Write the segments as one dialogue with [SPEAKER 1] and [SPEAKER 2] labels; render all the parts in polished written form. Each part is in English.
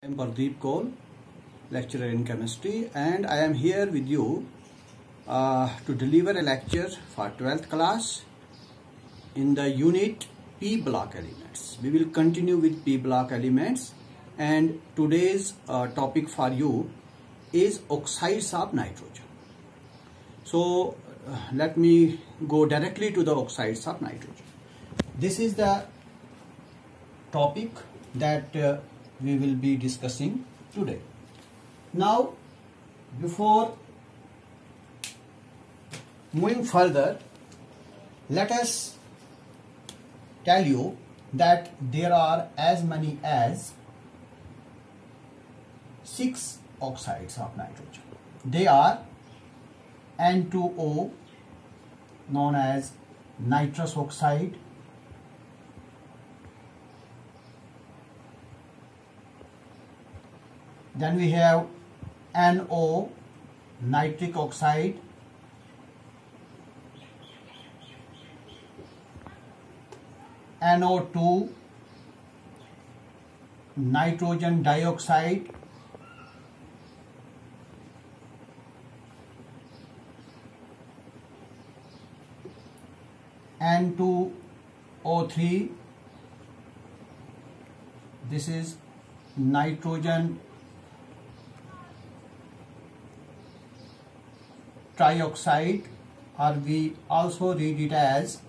[SPEAKER 1] I am Pardeep Kaul, lecturer in chemistry, and I am here with you to deliver a lecture for 12th class in the unit P block elements. We will continue with P block elements, and today's topic for you is oxides of nitrogen. So let me go directly to the oxides of nitrogen. This is the topic that we will be discussing today. Now, before moving further, let us tell you that there are as many as 6 oxides of nitrogen. They are N2O, known as nitrous oxide, then we have NO, nitric oxide, NO2, nitrogen dioxide, N2O3, this is nitrogen trioxide, or we also read it as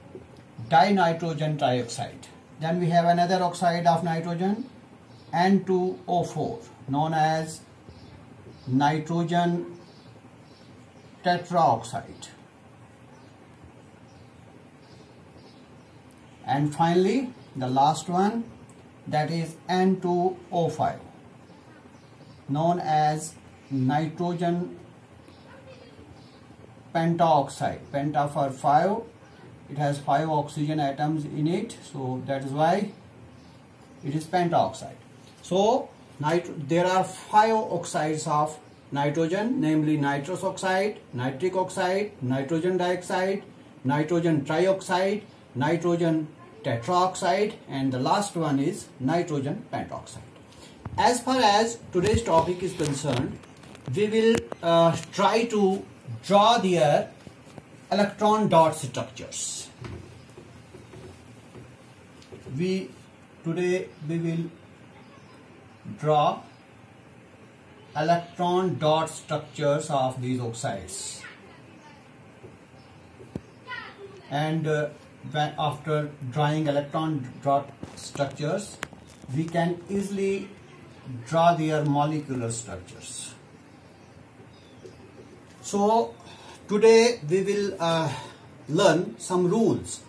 [SPEAKER 1] dinitrogen trioxide. Then we have another oxide of nitrogen, N2O4, known as nitrogen tetraoxide. And finally, the last one, that is N2O5, known as nitrogen pentaoxide. Penta for 5, it has 5 oxygen atoms in it, so that is why it is pentaoxide. So there are 5 oxides of nitrogen, namely nitrous oxide, nitric oxide, nitrogen dioxide, nitrogen trioxide, nitrogen tetraoxide, and the last one is nitrogen pentoxide. As far as today's topic is concerned, we will try to draw their electron dot structures. Today we will draw electron dot structures of these oxides, and after drawing electron dot structures, we can easily draw their molecular structures. So today we will learn some rules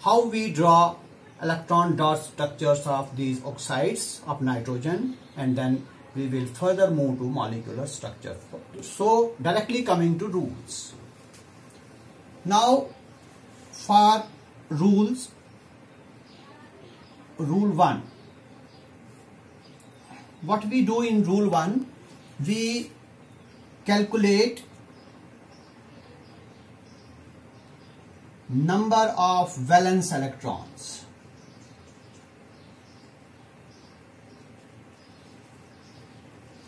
[SPEAKER 1] how we draw electron dot structures of these oxides of nitrogen, and then we will further move to molecular structure. So directly coming to rules. Now for rules, rule 1. What we do in rule 1, we calculate number of valence electrons.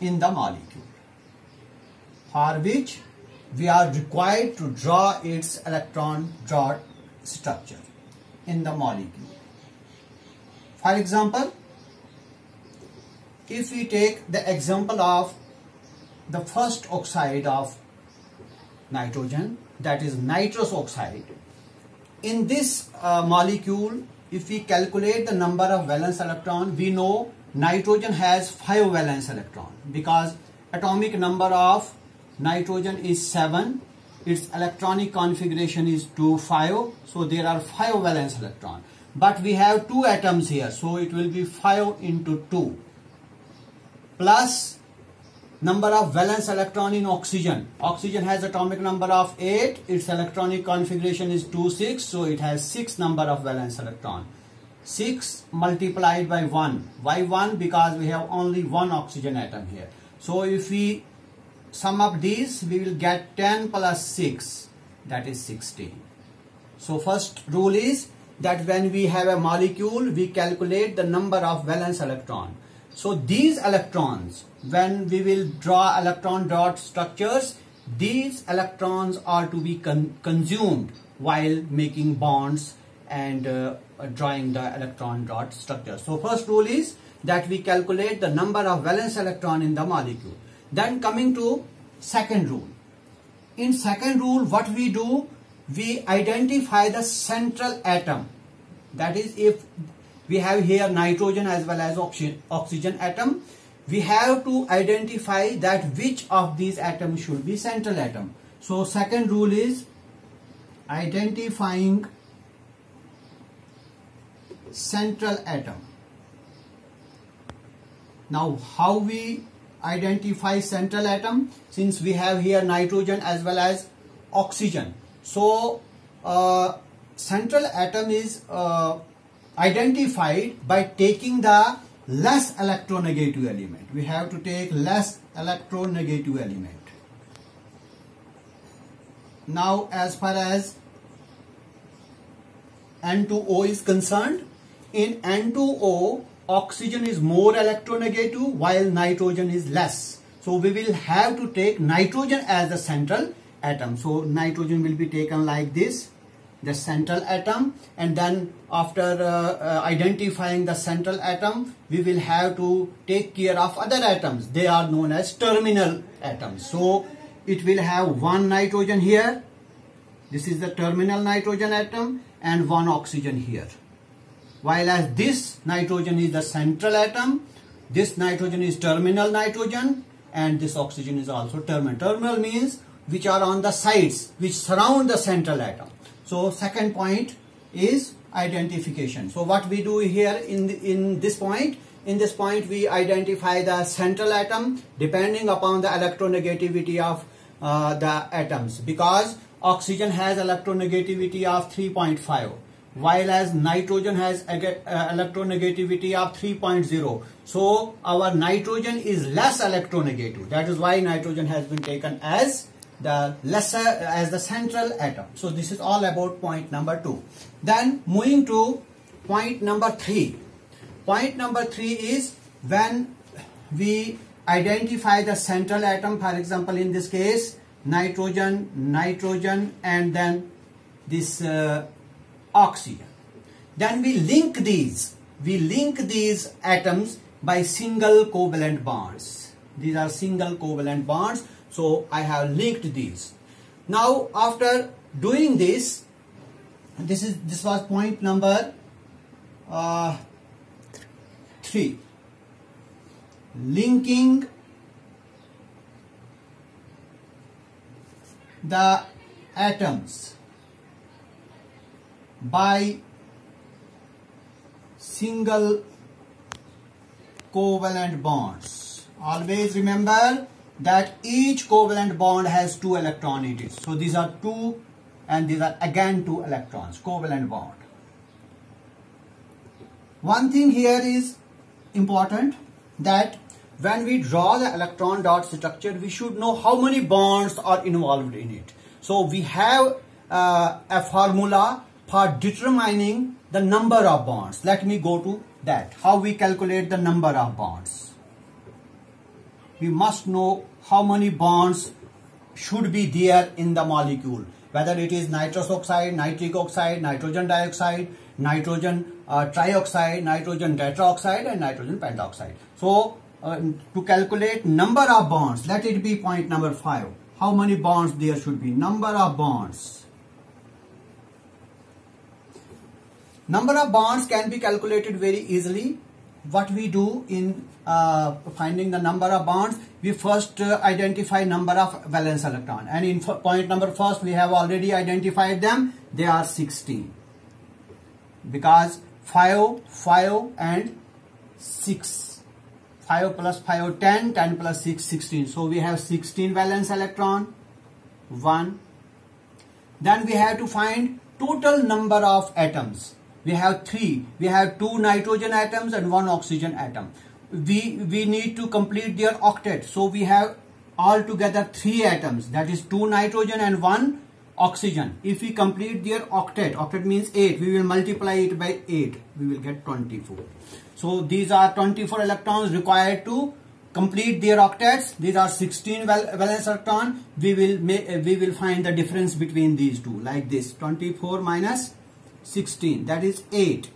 [SPEAKER 1] In the molecule, for which we are required to draw its electron dot structure in the molecule. For example, if we take the example of the first oxide of nitrogen, that is nitrous oxide, in this molecule, if we calculate the number of valence electron, we know nitrogen has 5 valence electron, because atomic number of nitrogen is 7, its electronic configuration is 2, 5, so there are 5 valence electron. But we have 2 atoms here, so it will be 5 into 2, plus number of valence electron in oxygen. Oxygen has atomic number of 8, its electronic configuration is 2, 6, so it has 6 number of valence electron. 6 multiplied by 1. Why 1? Because we have only 1 oxygen atom here. So if we sum up these, we will get 10 plus 6, that is 16. So first rule is that when we have a molecule, we calculate the number of valence electron. So these electrons, when we will draw electron dot structures, these electrons are to be consumed while making bonds and drawing the electron dot structure. So first rule is that we calculate the number of valence electron in the molecule. Then coming to second rule. In second rule, what we do, we identify the central atom. That is, if we have here nitrogen as well as oxygen atom, we have to identify that which of these atoms should be central atom. So second rule is identifying central atom. Now how we identify central atom? Since we have here nitrogen as well as oxygen, so central atom is identified by taking the less electronegative element. We have to take less electronegative element. Now as far as N2O is concerned, in N2O oxygen is more electronegative while nitrogen is less. So we will have to take nitrogen as the central atom. So nitrogen will be taken like this, the central atom, and then after identifying the central atom, we will have to take care of other atoms. They are known as terminal atoms. So it will have one nitrogen here. This is the terminal nitrogen atom and one oxygen here. While as this nitrogen is the central atom, this nitrogen is terminal nitrogen, and this oxygen is also terminal. Terminal means which are on the sides, which surround the central atom. So second point is identification. So what we do here in this point we identify the central atom depending upon the electronegativity of the atoms, because oxygen has electronegativity of 3.5. while as nitrogen has electronegativity of 3.0. So our nitrogen is less electronegative. That is why nitrogen has been taken as the lesser, as the central atom. So this is all about point number 2. Then moving to point number 3. Point number 3 is when we identify the central atom, for example in this case nitrogen, and then this oxygen. Then we link these atoms by single covalent bonds. These are single covalent bonds. So I have linked these. Now after doing this, this was point number 3. Linking the atoms by single covalent bonds. Always remember that each covalent bond has 2 electrons in it. So these are 2 and these are again 2 electrons, covalent bond. One thing here is important, that when we draw the electron dot structure, we should know how many bonds are involved in it. So we have a formula for determining the number of bonds. Let me go to that. How we calculate the number of bonds? We must know how many bonds should be there in the molecule, whether it is nitrous oxide, nitric oxide, nitrogen dioxide, nitrogen trioxide, nitrogen tetroxide, and nitrogen pentoxide. So to calculate number of bonds, let it be point number 5. How many bonds there should be? Number of bonds. Number of bonds can be calculated very easily. What we do in finding the number of bonds, we first identify number of valence electron, and in point number first we have already identified them. They are 16, because 5 and 6. 5 plus 5, 10, 10 plus 6, 16. So we have 16 valence electron, 1. Then we have to find total number of atoms. We have 3. We have 2 nitrogen atoms and 1 oxygen atom. We need to complete their octet. So we have altogether 3 atoms. That is 2 nitrogen and 1 oxygen. If we complete their octet, octet means 8. We will multiply it by 8. We will get 24. So these are 24 electrons required to complete their octets. These are 16 valence electron. We will find the difference between these two, like this: 24 minus 16, that is 8.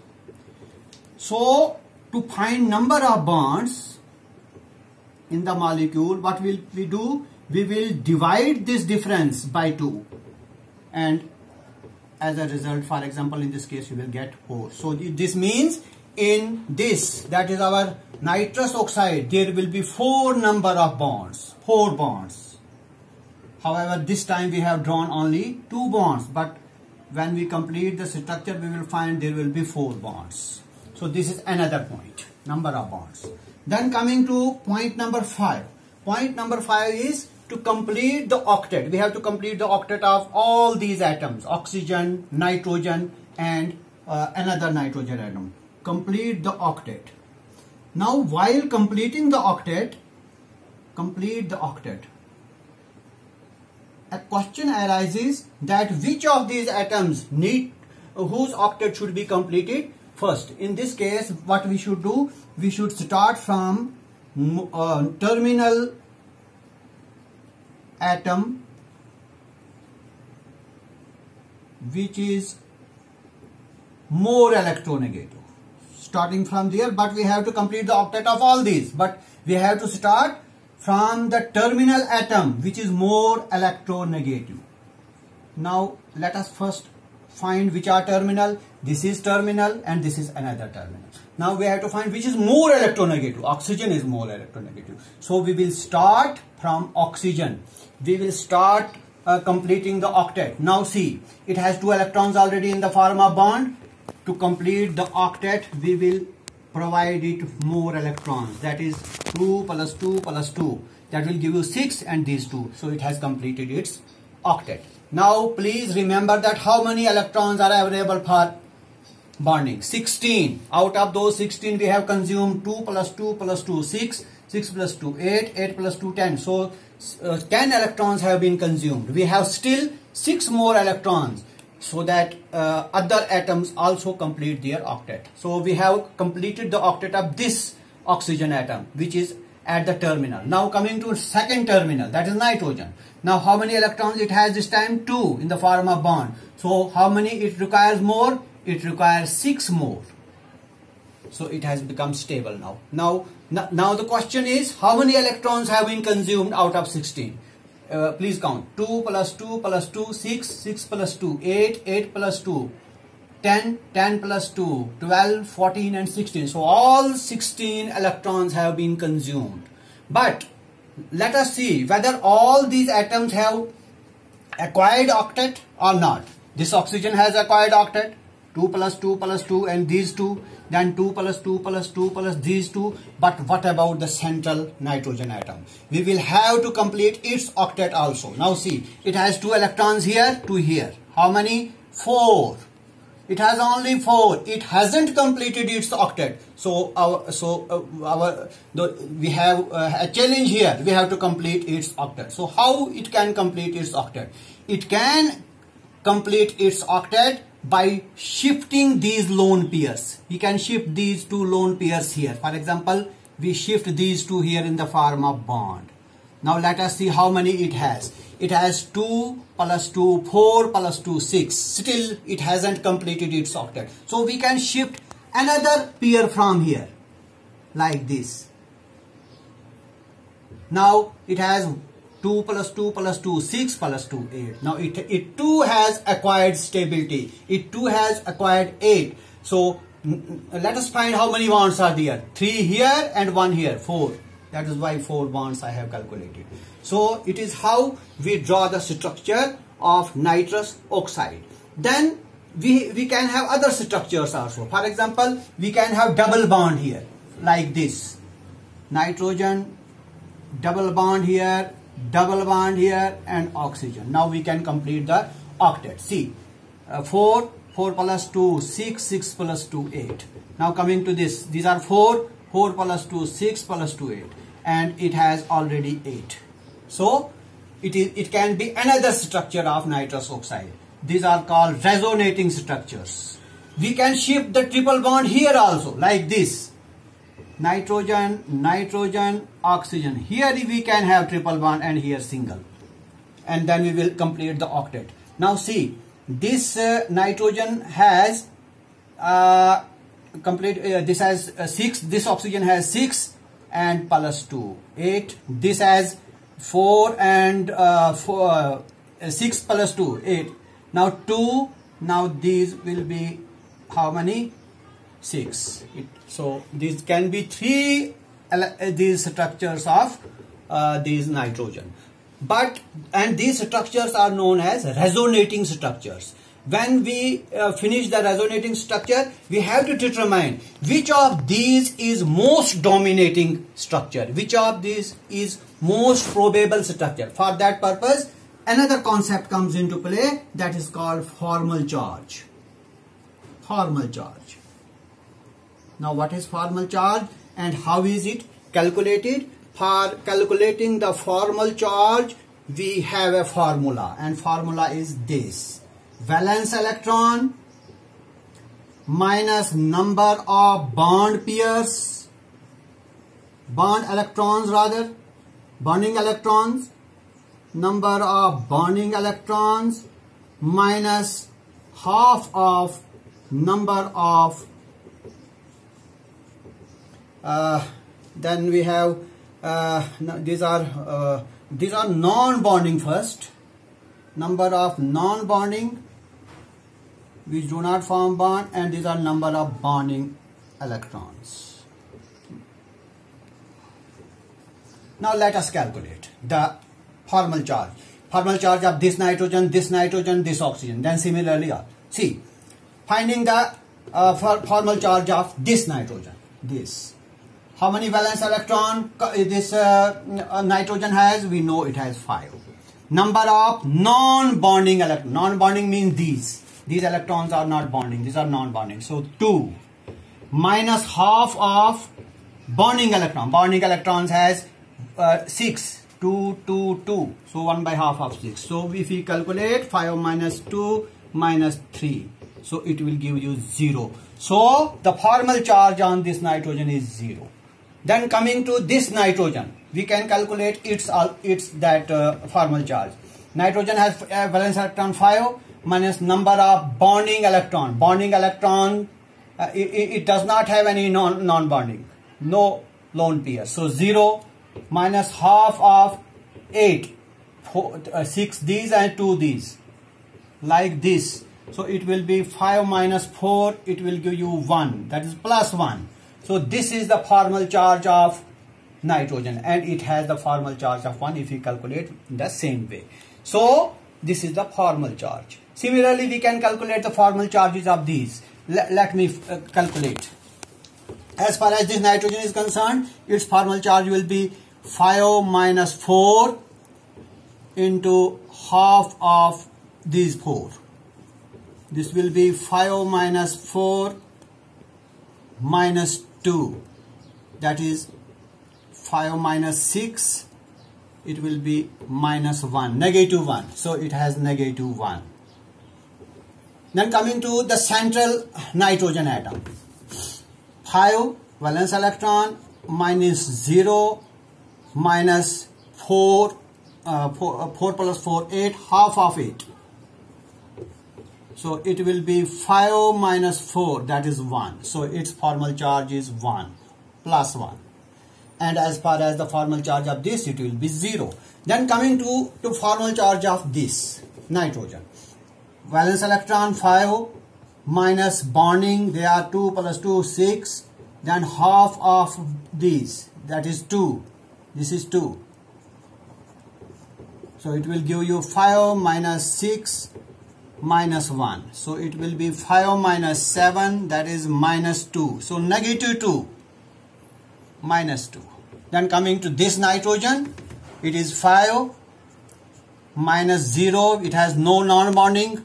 [SPEAKER 1] So to find number of bonds in the molecule, what will we do? We will divide this difference by 2, and as a result, for example, in this case, you will get 4. So this means in this, that is our nitrous oxide, there will be 4 number of bonds, 4 bonds. However, this time we have drawn only 2 bonds, but when we complete the structure, we will find there will be 4 bonds. So this is another point, number of bonds. Then coming to point number 5. Point number 5 is to complete the octet. We have to complete the octet of all these atoms: oxygen, nitrogen, and another nitrogen atom. Complete the octet. Now while completing the octet, a question arises that which of these atoms whose octet should be completed first. In this case, what we should do, we should start from terminal atom which is more electronegative. Starting from there, but we have to complete the octet of all these. But we have to start from the terminal atom which is more electronegative. Now let us first find which are terminal. This is terminal and this is another terminal. Now we have to find which is more electronegative. Oxygen is more electronegative. So we will start from oxygen. We will start completing the octet. Now see, it has 2 electrons already in the form of bond. To complete the octet, we will provide it more electrons. That is 2 plus 2 plus 2. That will give you 6 and these 2. So it has completed its octet. Now please remember that how many electrons are available for bonding? 16. Out of those 16, we have consumed 2 plus 2 plus 2, 6. 6 plus 2, 8. 8 plus 2, 10. So 10 electrons have been consumed. We have still 6 more electrons, so that other atoms also complete their octet. So we have completed the octet of this oxygen atom which is at the terminal. Now coming to second terminal, that is nitrogen. Now how many electrons it has this time? 2 in the form of bond. So how many it requires more? It requires 6 more. So it has become stable now. Now the question is, how many electrons have been consumed out of 16? Please count. 2 plus 2 plus 2, 6. 6 plus 2, 8. 8 plus 2, 10. 10 plus 2, 12, 14 and 16. So all 16 electrons have been consumed. But let us see whether all these atoms have acquired octet or not. This oxygen has acquired octet. 2 plus 2 plus 2 and these 2. Then 2 plus 2 plus 2 plus these 2. But what about the central nitrogen atom? We will have to complete its octet also. Now see, it has 2 electrons here, 2 here. How many? 4. It has only 4. It hasn't completed its octet. So we have a challenge here. We have to complete its octet. So how it can complete its octet? It can complete its octet by shifting these lone pairs. We can shift these 2 lone pairs here. For example, we shift these 2 here in the form of bond. Now let us see how many it has. It has 2 plus 2, 4 plus 2, 6. Still it hasn't completed its octet. So we can shift another pair from here, like this. Now it has 2 plus 2 plus 2, 6 plus 2, 8. Now it too has acquired stability. It too has acquired 8. So let us find how many bonds are there. 3 here and 1 here, 4. That is why 4 bonds I have calculated. So it is how we draw the structure of nitrous oxide. Then we can have other structures also. For example, we can have double bond here, like this. Nitrogen, double bond here, double bond here, and oxygen. Now we can complete the octet. See, 4 plus 2, 6, 6 plus 2, 8. Now coming to this, these are 4 plus 2, 6 plus 2, 8. And it has already 8. So it can be another structure of nitrous oxide. These are called resonating structures. We can shift the triple bond here also, like this. nitrogen, nitrogen, oxygen. Here we can have triple bond and here single, and then we will complete the octet. Now see, this nitrogen has this has 6, this oxygen has 6 and plus 2, 8. This has 4 and 6 plus 2, 8. Now 2, now these will be how many? 6. So these can be 3 these structures of these nitrogen. And these structures are known as resonating structures. When we finish the resonating structure, we have to determine which of these is most dominating structure, which of these is most probable structure. For that purpose, another concept comes into play, that is called formal charge. Formal charge. Now what is formal charge and how is it calculated? For calculating the formal charge, we have a formula, and formula is this: valence electron minus number of bond pairs, bonding electrons, number of bonding electrons minus half of number of then we have these are non-bonding first, number of non-bonding which do not form bond, and these are number of bonding electrons. Now let us calculate the formal charge. Formal charge of this nitrogen, this nitrogen, this oxygen. Then similarly, see, finding the formal charge of this nitrogen, this. How many valence electron this nitrogen has? We know it has 5. Number of non-bonding electrons. Non-bonding means these. These electrons are not bonding. These are non-bonding. So 2 minus half of bonding electron. Bonding electrons has 6. 2, 2, 2. So 1 by half of 6. So if we calculate 5 minus 2 minus 3. So it will give you 0. So the formal charge on this nitrogen is 0. Then coming to this nitrogen, we can calculate its formal charge. Nitrogen has valence electron 5 minus number of bonding electron. Bonding electron, it does not have any non-bonding, no lone pair. So 0 minus half of 8, 6 these and 2 these, like this. So it will be 5 minus 4, it will give you 1, that is plus 1. So this is the formal charge of nitrogen, and it has the formal charge of 1 if we calculate in the same way. So this is the formal charge. Similarly, we can calculate the formal charges of these. Let me calculate. As far as this nitrogen is concerned, its formal charge will be 5 minus 4 into half of these 4. This will be 5 minus 4 minus 2, that is 5 minus 6, it will be minus 1, negative 1. So it has negative 1. Then coming to the central nitrogen atom, 5 valence electron minus 0 minus 4, 4 plus 4, 8, half of 8. So it will be 5 minus 4, that is 1. So its formal charge is 1 plus 1. And as far as the formal charge of this, it will be 0. Then coming to formal charge of this nitrogen. Valence electron 5 minus bonding, they are 2 plus 2, 6. Then half of these, that is 2. This is 2. So it will give you 5 minus 6 minus 1. So it will be 5 minus 7, that is minus 2. So negative 2 minus 2. Then coming to this nitrogen, it is 5 minus 0. It has no non-bonding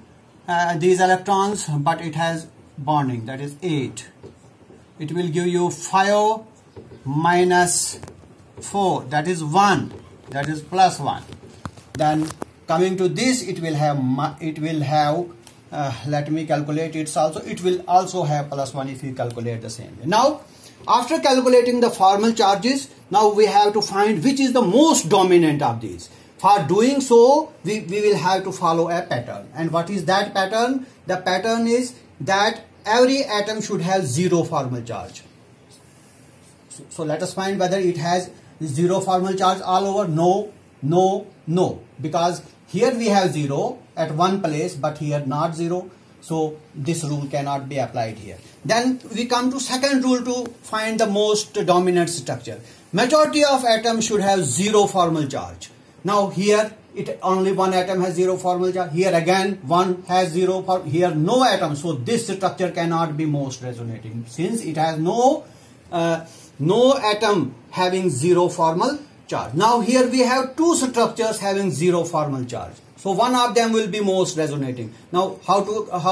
[SPEAKER 1] these electrons, but it has bonding, that is 8. It will give you 5 minus 4, that is 1, that is plus 1. Then coming to this, it will have let me calculate it also. It will also have plus 1 if you calculate the same way. Now After calculating the formal charges, now we have to find which is the most dominant of these. For doing so, we will have to follow a pattern. And what is that pattern? The pattern is that every atom should have zero formal charge. So let us find whether it has zero formal charge all over. No, no, no. Because here we have zero at one place, but here not zero. So this rule cannot be applied here. Then we come to second rule to find the most dominant structure. Majority of atoms should have zero formal charge. Now here only one atom has zero formal charge. Here again one has zero. Here no atom. So this structure cannot be most resonating since it has no atom having zero formal charge. Now here we have two structures having zero formal charge. So one of them will be most resonating. Now how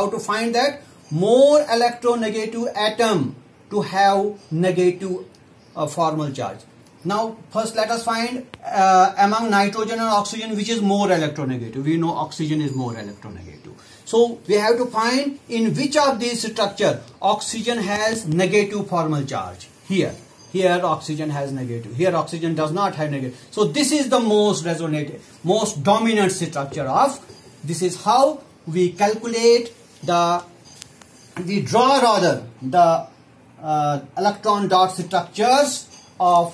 [SPEAKER 1] to find that? More electronegative atom to have negative formal charge. Now first let us find among nitrogen and oxygen which is more electronegative. We know oxygen is more electronegative. So we have to find in which of these structure oxygen has negative formal charge. Here oxygen has negative. Here oxygen does not have negative. So this is the most most dominant structure of. This is how we calculate we draw rather the electron dot structures of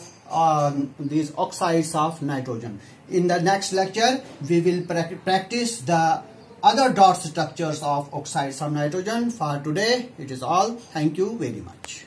[SPEAKER 1] these oxides of nitrogen. In the next lecture, we will practice the other dot structures of oxides of nitrogen. For today, it is all. Thank you very much.